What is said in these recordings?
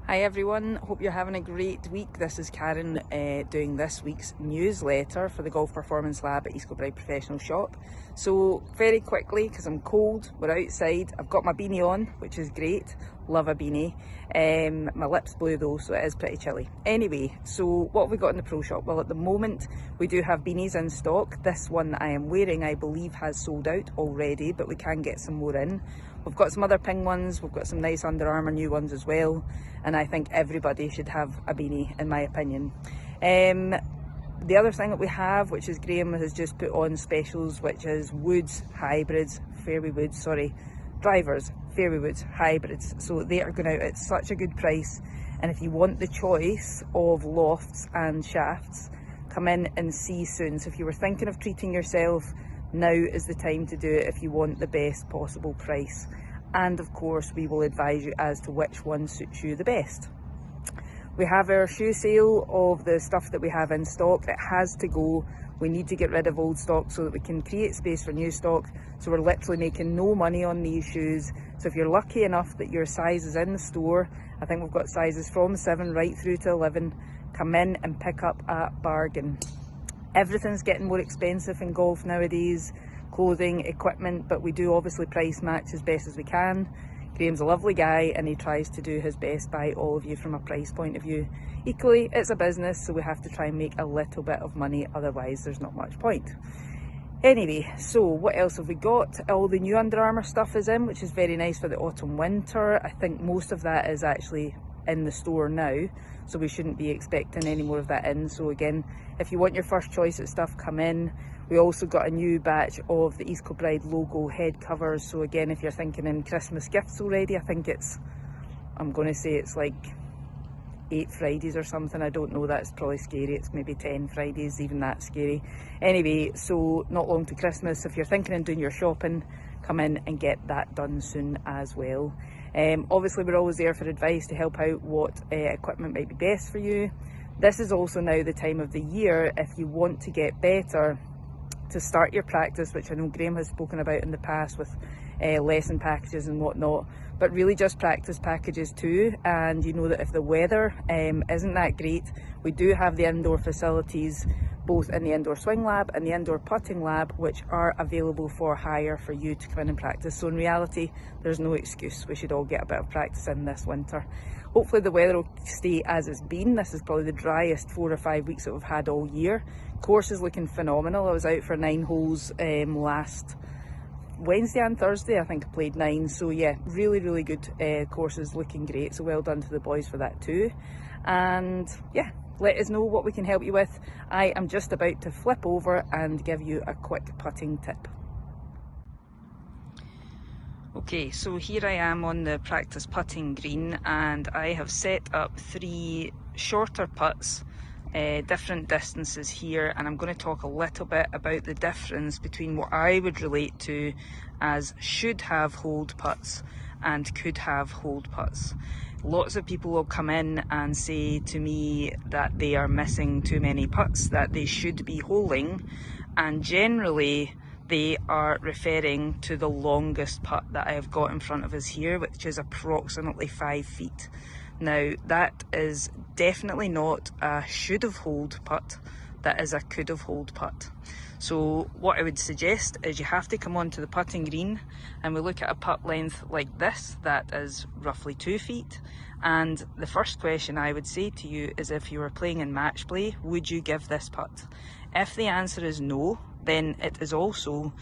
Hi everyone, hope you're having a great week. This is Karen doing this week's newsletter for the Golf Performance Lab at East Kilbride Professional Shop. So very quickly, because I'm cold, we're outside, I've got my beanie on, which is great, love a beanie. My lip's blue though, so it is pretty chilly. Anyway, so what have we got in the pro shop? Well, at the moment we do have beanies in stock. This one that I am wearing I believe has sold out already, but we can get some more in. We've got some other ping ones, we've got some nice Under Armour new ones as well, and I think everybody should have a beanie in my opinion. The other thing that we have, which is Graham has just put on specials, which is woods, hybrids, fairway woods, sorry, drivers, fairway woods, hybrids. So they are going out at such a good price, and if you want the choice of lofts and shafts, come in and see soon. So if you were thinking of treating yourself, now is the time to do it if you want the best possible price. And of course we will advise you as to which one suits you the best. We have our shoe sale of the stuff that we have in stock. It has to go. We need to get rid of old stock so that we can create space for new stock. So we're literally making no money on these shoes. So if you're lucky enough that your size is in the store, I think we've got sizes from 7 right through to 11, come in and pick up a bargain. Everything's getting more expensive in golf nowadays, clothing, equipment, but we do obviously price match as best as we can. Graham's a lovely guy and he tries to do his best by all of you from a price point of view. Equally, it's a business, so we have to try and make a little bit of money, otherwise there's not much point. Anyway, so what else have we got? All the new Under Armour stuff is in, which is very nice for the autumn winter. I think most of that is actually in the store now, so we shouldn't be expecting any more of that in. So again, if you want your first choice of stuff, come in. We also got a new batch of the East Kilbride logo head covers, so again, if you're thinking in Christmas gifts already, I think it's, I'm going to say it's like 8 Fridays or something, I don't know, that's probably scary, it's maybe 10 Fridays, even that's scary. Anyway, so not long to Christmas, if you're thinking of doing your shopping, come in and get that done soon as well. Obviously we're always there for advice to help out what equipment might be best for you. This is also now the time of the year if you want to get better, to start your practice, which I know Graham has spoken about in the past with lesson packages and whatnot, but really just practice packages too. And you know that if the weather isn't that great, we do have the indoor facilities, both in the indoor swing lab and the indoor putting lab, which are available for hire for you to come in and practice. So in reality, there's no excuse. We should all get a bit of practice in this winter. Hopefully the weather will stay as it's been. This is probably the driest 4 or 5 weeks that we've had all year. Course is looking phenomenal. I was out for 9 holes last Wednesday and Thursday. I think I played 9. So yeah, really good. Course is looking great. So well done to the boys for that too. And yeah, let us know what we can help you with. I am just about to flip over and give you a quick putting tip. Okay, so here I am on the practice putting green and I have set up 3 shorter putts, different distances here, and I'm going to talk a little bit about the difference between what I would relate to as should have hold putts and could have hold putts. Lots of people will come in and say to me that they are missing too many putts, that they should be holing, and generally they are referring to the longest putt that I have got in front of us here, which is approximately 5 feet. Now that is definitely not a should have hold putt, that is a could have hold putt. So what I would suggest is you have to come onto the putting green and we look at a putt length like this that is roughly 2 feet, and the first question I would say to you is, if you were playing in match play, would you give this putt? If the answer is no, then it is also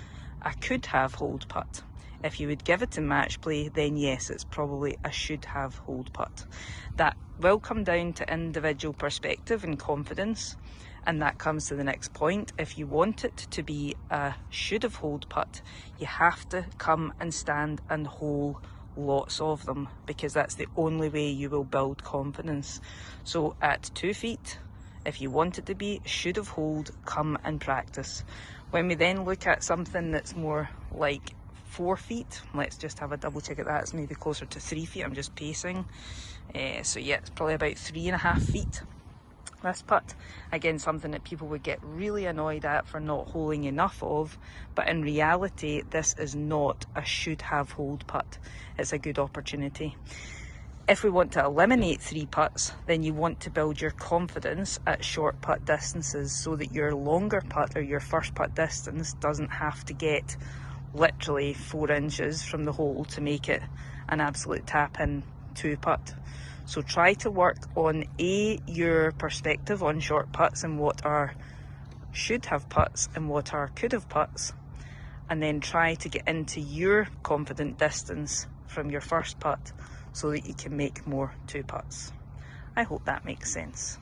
a could have hold putt. If you would give it in match play, then yes, it's probably a should have hold putt. That will come down to individual perspective and confidence, and that comes to the next point. If you want it to be a should have hold putt, you have to come and stand and hole lots of them, because that's the only way you will build confidence. So at 2 feet, if you want it to be should have hold, come and practice. When we then look at something that's more like 4 feet, let's just have a double check at that, it's maybe closer to 3 feet, I'm just pacing. So yeah, it's probably about 3.5 feet. This putt, again, something that people would get really annoyed at for not holing enough of, but in reality this is not a should have hold putt, it's a good opportunity. If we want to eliminate 3 putts, then you want to build your confidence at short putt distances so that your longer putt or your first putt distance doesn't have to get literally 4 inches from the hole to make it an absolute tap in 2 putt. So try to work on your perspective on short putts and what are should have putts and what are could have putts, and then try to get into your confident distance from your first putt so that you can make more 2 putts. I hope that makes sense.